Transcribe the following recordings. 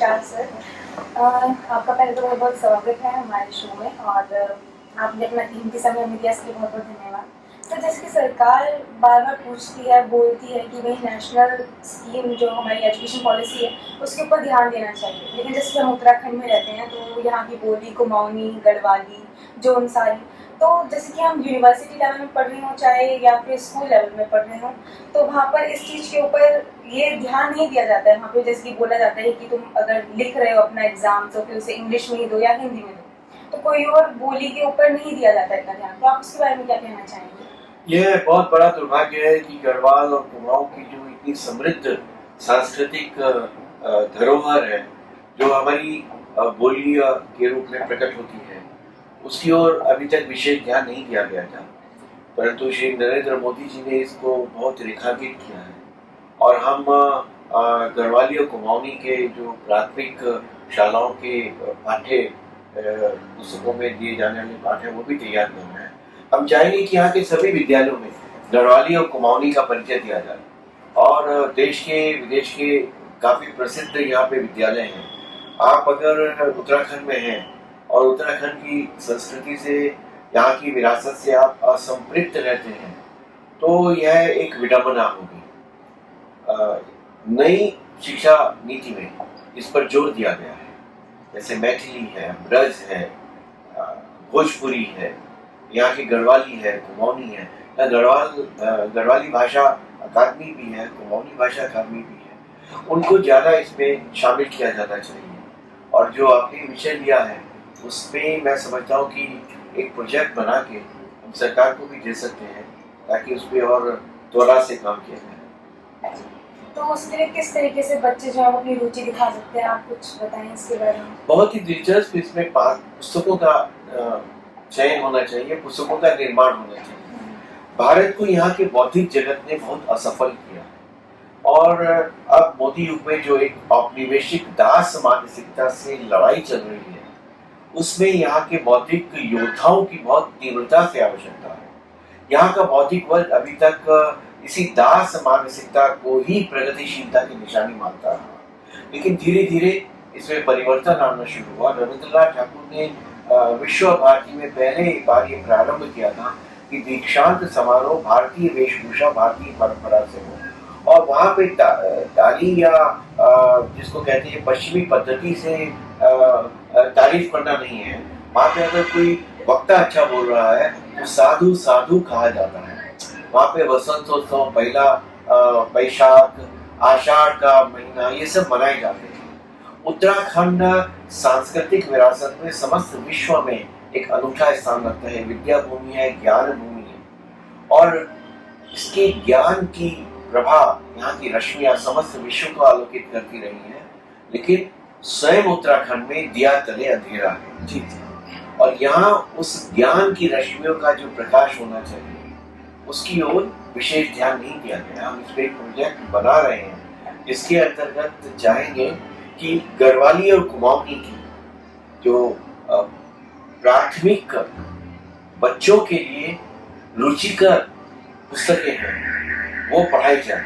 नमस्कार सर। आपका पहले तो बहुत बहुत स्वागत है हमारे शो में और आपने अपना कीमती समय हमें दिया, इसके लिए बहुत बहुत धन्यवाद। तो जैसे कि सरकार बार बार पूछती है, बोलती है कि भाई नेशनल स्कीम जो हमारी एजुकेशन पॉलिसी है उसके ऊपर ध्यान देना चाहिए, लेकिन जैसे हम उत्तराखंड में रहते हैं तो यहाँ की बोली कुमाऊनी, गढ़वाली, जौनसारी, तो जैसे कि हम यूनिवर्सिटी लेवल में पढ़ रहे हों चाहे या फिर स्कूल लेवल में पढ़ रहे हों, तो वहाँ पर इस चीज़ के ऊपर ये ध्यान नहीं दिया जाता है। वहाँ पे जैसे कि बोला जाता है कि तुम अगर लिख रहे हो अपना एग्जाम तो फिर उसे इंग्लिश में ही दो या हिंदी में दो, तो कोई और बोली के ऊपर नहीं दिया जाता इतना ध्यान। तो आप उसके बारे में क्या कहना चाहेंगे? यह बहुत बड़ा दुर्भाग्य है कि गढ़वाल और कुमाऊं की जो इतनी समृद्ध सांस्कृतिक धरोहर है, जो हमारी बोली के रूप में प्रकट होती है, उसकी ओर अभी तक विशेष ध्यान नहीं दिया गया था। परंतु श्री नरेंद्र मोदी जी ने इसको बहुत रेखांकित किया है और हम गढ़वाली और कुमाऊनी के जो प्राथमिक शालाओं के पाठ्य पुस्तकों में दिए जाने वाले पाठ है वो भी तैयार कर रहे हैं। हम चाहेंगे कि यहाँ के सभी विद्यालयों में गढ़वाली और कुमाऊनी का परिचय दिया जाए और देश के विदेश के काफ़ी प्रसिद्ध यहाँ पे विद्यालय हैं। आप अगर उत्तराखंड में हैं और उत्तराखंड की संस्कृति से, यहाँ की विरासत से आप असंपृक्त रहते हैं तो यह एक विडंबना होगी। नई शिक्षा नीति में इस पर जोर दिया गया है, जैसे मैथिली है, ब्रज है, भोजपुरी है, यहाँ की गढ़वाली है, कुमाऊनी है। गढ़वाली भाषा अकादमी भी है, कुमाऊनी भाषा अकादमी भी है। उनको ज़्यादा इसमें शामिल किया जाना चाहिए और जो आपने विषय लिया है उस पर मैं समझता हूँ कि एक प्रोजेक्ट बना के हम सरकार को भी दे सकते हैं ताकि उस पर और त्वरा से काम किया जाए। तो उसके लिए किस तरीके से बच्चे जो है अपनी रुचि दिखा सकते हैं, आप कुछ बताएं इसके बारे में? बहुत ही दिलचस्प इसमें पुस्तकों का चयन होना चाहिए, पुस्तकों का निर्माण होना चाहिए। भारत को यहाँ के बौद्धिक जगत ने बहुत असफल किया और अब मोदी युग में जो एक औपनिवेशिक दास मानसिकता से लड़ाई चल रही है, उसमें यहाँ के बौद्धिक योद्धाओं की बहुत तीव्रता से आवश्यकता है। यहाँ का बौद्धिक वर्ग अभी तक इसी दास मानसिकता को ही प्रगतिशीलता की निशानी मानता रहा, लेकिन धीरे धीरे इसमें परिवर्तन आना शुरू हुआ। रविंद्रनाथ ठाकुर ने विश्व भारती में पहले बार ये प्रारंभ किया था कि दीक्षांत समारोह भारतीय वेशभूषा, भारतीय परंपरा से हो और वहाँ पे ताली या जिसको कहते हैं पश्चिमी पद्धति से तारीफ करना नहीं है। वहाँ पे अगर कोई वक्ता अच्छा बोल रहा है तो साधु साधु कहा जाता है। वहाँ पे वसंतोत्सव, पहला बैशाख, आषाढ़ का महीना, ये सब मनाए जाते हैं। उत्तराखंड सांस्कृतिक विरासत में समस्त विश्व में एक अनूठा स्थान रखता है। विद्या भूमि है, ज्ञान भूमि है और इसके ज्ञान की प्रभा, यहाँ की रश्मियां समस्त विश्व को आलोकित करती रही है, लेकिन स्वयं उत्तराखंड में दिया तले अंधेरा है जी। और यहाँ उस ज्ञान की रश्मियों का जो प्रकाश होना चाहिए उसकी ओर विशेष ध्यान नहीं दिया गया। हम इस पे एक प्रोजेक्ट बना रहे हैं जिसके अंतर्गत चाहेंगे कि गढ़वाली और कुमाऊनी की जो प्राथमिक बच्चों के लिए रुचिकर पुस्तकें हैं वो पढ़ाई जाए।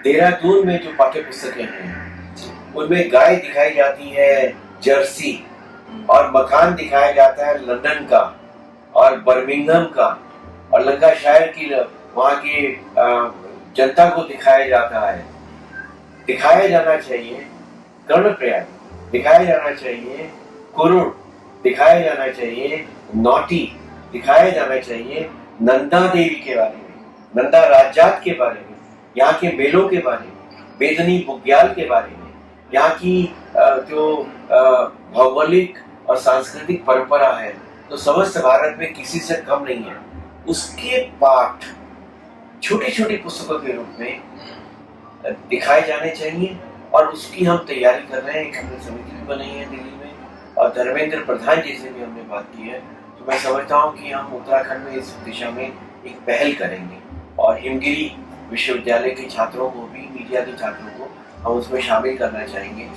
देहरादून में जो पाठ्य पुस्तकें हैं उनमें गाय दिखाई जाती है जर्सी और मकान दिखाया जाता है लंदन का और बर्मिंघम का और लंकाशायर की वहाँ की जनता को दिखाया जाता है। दिखाया जाना चाहिए कर्णप्रयाग, दिखाया जाना चाहिए कुरुड़, दिखाया जाना चाहिए नौटी, दिखाया जाना चाहिए नंदा देवी के बारे में, नंदा राजात के बारे में, यहाँ के मेलों के बारे में, बेदनी बुग्याल के बारे में, यहाँ की जो भौगोलिक और सांस्कृतिक परंपरा है तो समस्त भारत में किसी से कम नहीं है। उसके पाठ छोटी छोटी पुस्तकों के रूप में दिखाए जाने चाहिए और उसकी हम तैयारी कर रहे हैं। एक हमने समिति भी बनाई है दिल्ली में और धर्मेंद्र प्रधान जी से भी हमने बात की है। तो मैं समझता हूँ कि हम उत्तराखंड में इस दिशा में एक पहल करेंगे और हिमगिरी विश्वविद्यालय के छात्रों को भी, मीडिया के छात्रों को हम उसमें शामिल करना चाहेंगे।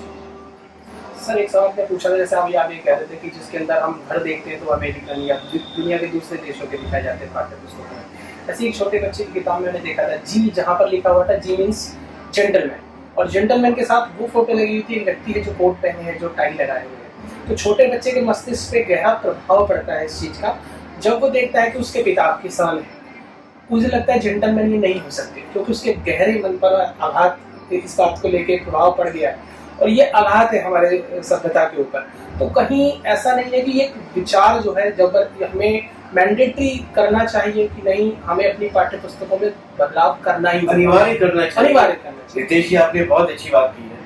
सर एक सवाल पूछा था, जैसे आप ये कह रहे थे कि जिसके अंदर हम घर देखते हैं तो अमेरिकन या दुनिया के दूसरे देशों के दिखाए जाते हैं पाठ्य पुस्तकों में। ऐसे एक छोटे बच्चे की किताब मैंने देखा था जी, जहाँ पर लिखा हुआ था जी मीन्स जेंटलमैन और जेंटलमैन के साथ वो फोटो लगी हुई थी, एक व्यक्ति है जो कोट पहने है, जो टाई लगाए हुए है। तो छोटे बच्चे के मस्तिष्क पे गहरा प्रभाव पड़ता है इस चीज़ का, जब वो देखता है कि उसके पिता किसान है। मुझे लगता है जेंटलमैन ये नहीं हो सकते, क्योंकि उसके गहरे मन पर आघात इस बात को लेके प्रभाव पड़ गया है, और ये आघात है हमारे सभ्यता के ऊपर। तो कहीं ऐसा नहीं है कि एक विचार जो है जब हमें मैंडेटरी करना चाहिए कि नहीं, हमें अपनी पाठ्य पुस्तकों में बदलाव करना ही अनिवार्य करना चाहिए। अनिवार्य करना चाहिए। रितेश जी, आपने बहुत अच्छी बात की है।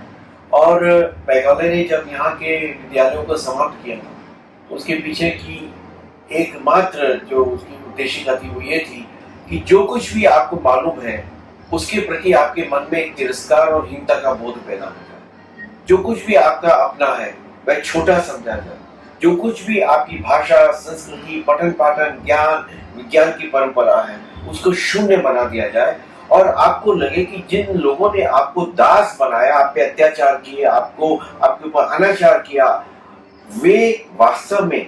और मेघालय ने जब यहाँ के विद्यालयों को समाप्त किया तो उसके पीछे की एकमात्र जो उसकी उद्देशिका थी वो ये थी कि जो कुछ भी आपको मालूम है उसके प्रति आपके मन में एक तिरस्कार और हीनता का बोध पैदा हो जाए। जो कुछ भी आपका अपना है वह छोटा समझा जाए। जो कुछ भी आपकी भाषा, संस्कृति, पठन पाठन, ज्ञान, विज्ञान की परंपरा है उसको शून्य बना दिया जाए, और आपको लगे कि जिन लोगों ने आपको दास बनाया, आप पे अत्याचार किए, आपके ऊपर अनाचार किया, वे वास्तव में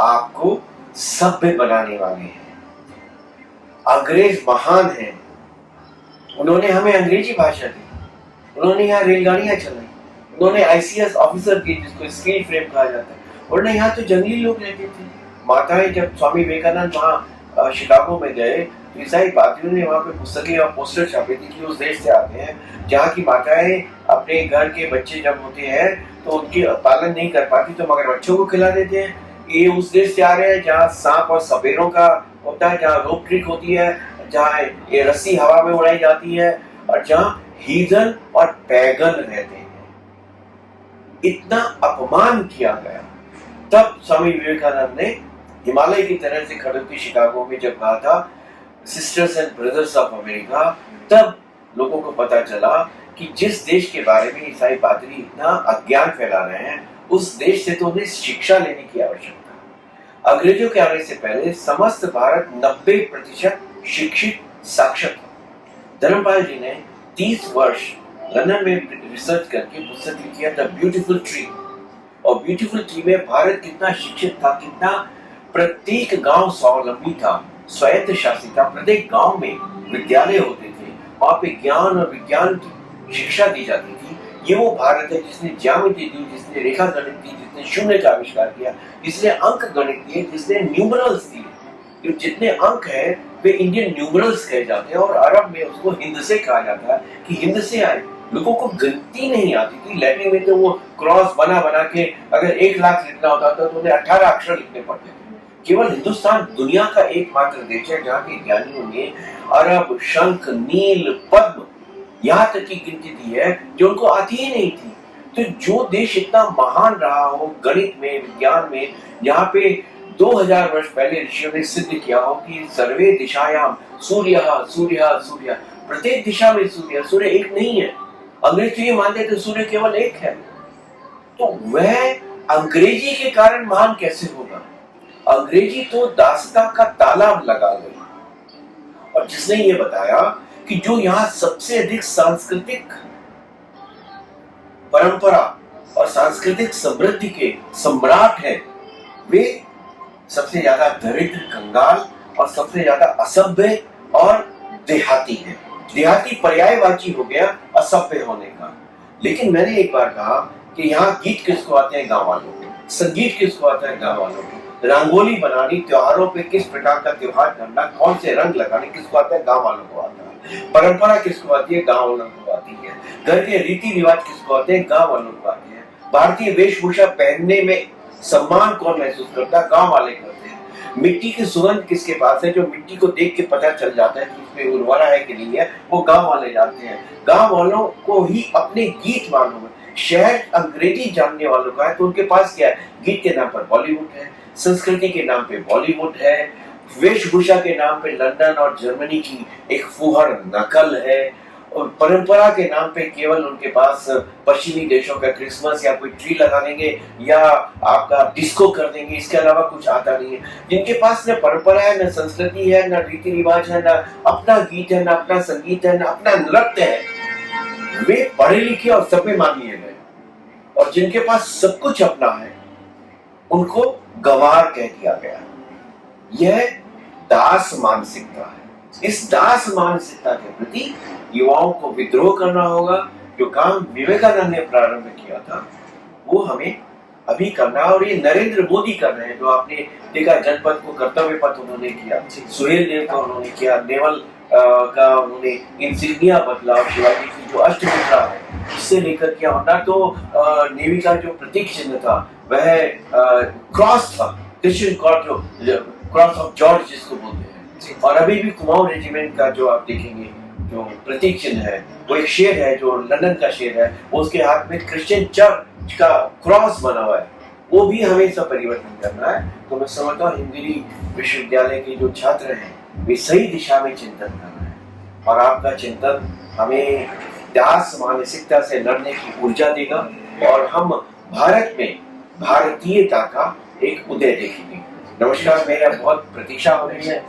आपको सभ्य बनाने वाले हैं। अंग्रेज महान हैं, उन्होंने हमें अंग्रेजी भाषा दी, उन्होंने यहाँ रेलगाड़ियां चलाई, उन्होंने ICS ऑफिसर की, जिसको स्टील फ्रेम कहा जाता है, और यहाँ तो जंगली लोग रहते थे। माताएं, जब स्वामी विवेकानंद वहाँ शिकागो में गए, ईसाई पादरियों ने वहाँ पे पुस्तकें और पोस्टर छापे थे कि उस देश से आते हैं जहाँ की माताएं अपने घर के बच्चे जब होते हैं तो उनके पालन नहीं कर पाती, तो मगर बच्चों को खिला देते हैं। ये उस देश से आ रहे हैं जहाँ सांप और सपेरों का होता है, जहाँ रोप ट्रिक होती है, जहाँ ये रस्सी हवा में उड़ाई जाती है, और जहाँ हीजन और पैगन रहते हैं। इतना अपमान किया गया। तब स्वामी विवेकानंद ने हिमालय की तरह से खड़े होकर शिकागो में जब कहा था sisters and brothers of America, तब लोगों को पता चला कि जिस देश के बारे में ईसाई पादरी इतना अज्ञान फैला रहे हैं उस देश से तो उन्हें शिक्षा लेने की आवश्यकता। अंग्रेजों के आने से पहले समस्त भारत 90% शिक्षित साक्षर था। धर्मपाल जी ने 30 वर्ष लंदन में रिसर्च करके पुस्तक लिखी है द ब्यूटीफुल ट्री, और ब्यूटीफुल ट्री में भारत कितना शिक्षित था, कितना प्रत्येक गांव स्वावलंबी था, स्वायत्त शासित था, प्रत्येक गांव में विद्यालय होते थे, वहां पे ज्ञान और विज्ञान की शिक्षा दी जाती थी। ये वो भारत है जिसने ज्यामिति दी, जिसने रेखा गणित दी, जिसने शून्य का आविष्कार किया, जिसने अंक गणित दिए, जिसने न्यूमरल्स दिए। जितने अंक है वे इंडियन न्यूमरल्स कहे जाते हैं, और अरब में उसको हिंद से कहा जाता है कि हिंद से आए। लोगों को गिनती नहीं आती थी। लैटिन में तो वो क्रॉस बना बना के अगर 1 लाख लिखना होता था तो उन्हें 18 अक्षर लिखने पड़ते थे। केवल हिंदुस्तान दुनिया का एकमात्र देश है जहाँ के ज्ञानियों ने अरब, शंख, नील, पद्म यहाँ तक की गिनती दी है जो उनको आती ही नहीं थी। तो जो देश इतना महान रहा हो गणित में, विज्ञान में, यहाँ पे 2000 वर्ष पहले ऋषियों ने सिद्ध किया हो कि सर्वे दिशायाम सूर्यः सूर्यः सूर्यः, प्रत्येक दिशा में सूर्य एक नहीं है। अंग्रेज तो ये मानते थे सूर्य केवल एक है। तो वह अंग्रेजी के कारण महान कैसे होगा? अंग्रेजी तो दासता का तालाब लगा गई। और जिसने ये बताया कि जो यहाँ सबसे अधिक सांस्कृतिक परंपरा और सांस्कृतिक समृद्धि के सम्राट हैं, वे सबसे ज्यादा दरिद्र, कंगाल और सबसे ज्यादा असभ्य और देहाती हैं। देहाती पर्यायवाची हो गया असभ्य होने का। लेकिन मैंने एक बार कहा कि यहाँ गीत किसको आते हैं? गांव वालों को। संगीत किसको आता है? गांव वालों को। रंगोली बनानी, त्योहारों पे किस प्रकार का त्योहार करना, कौन से रंग लगाने किसको आता है? गांव वालों को आता है। परंपरा किसको आती है? गांव वालों को आती है। घर के रीति रिवाज किसको आते हैं? गांव वालों को आते हैं। भारतीय वेशभूषा पहनने में सम्मान कौन महसूस करता है? गांव वाले करते हैं। मिट्टी की सुगंध किसके पास है? जो मिट्टी को देख के पता चल जाता है कि इसमें उर्वरा है कि नहीं है, वो गांव वाले जानते हैं। गांव वालों को ही अपने गीत मालूम है। शहर अंग्रेजी जानने वालों का है तो उनके पास क्या है? गीत के नाम पर बॉलीवुड है, संस्कृति के नाम पे बॉलीवुड है, वेशभूषा के नाम पे लंदन और जर्मनी की एक फुहर नकल है, और परंपरा के नाम पे केवल उनके पास पश्चिमी देशों का क्रिसमस या कोई ट्री लगा देंगे या आपका डिस्को कर देंगे, इसके अलावा कुछ आता नहीं है। जिनके पास न परंपरा है, न संस्कृति है, न रीति रिवाज है, न अपना गीत है, न अपना संगीत है, न अपना नृत्य है, वे पढ़े लिखे और सभ्य मान लिए गए। और जिनके पास सब कुछ अपना है उनको गंवार कह दिया गया। यह दास मानसिकता है। इस दास मानसिकता के प्रति युवाओं को विद्रोह करना होगा। जो काम विवेकानंद ने प्रारंभ किया था वो हमें अभी करना है, और ये नरेंद्र मोदी कर रहे हैं। जो आपने देखा जनपद को कर्तव्य पथ उन्होंने किया, सुहेल देव का उन्होंने किया, नेवल का उन्होंने इंसिग्निया बदला, और शिवाजी की जो अष्टमुद्रा है इससे लेकर किया। वरना तो नेवी का जो प्रतीक चिन्ह था वह क्रॉस था, क्रिश्चियन क्रॉस ऑफ जॉर्ज जिसको बोलते हैं। और अभी भी कुमाऊं रेजिमेंट का जो आप देखेंगे जो प्रतीक चिन्ह है वो एक शेर है, जो लंदन का शेर है, वो उसके हाथ में क्रिश्चियन चर्च का क्रॉस बना हुआ है। वो भी हमें सब परिवर्तन करना है। तो मैं समझता हूँ हिंदवी विश्वविद्यालय के जो छात्र हैं वे सही दिशा में चिंतन कर रहे हैं, और आपका चिंतन हमें दास मानसिकता से लड़ने की ऊर्जा देगा, और हम भारत में भारतीयता का एक उदय देखेंगे। नमस्कार, मेरा बहुत प्रतीक्षा हो रही है।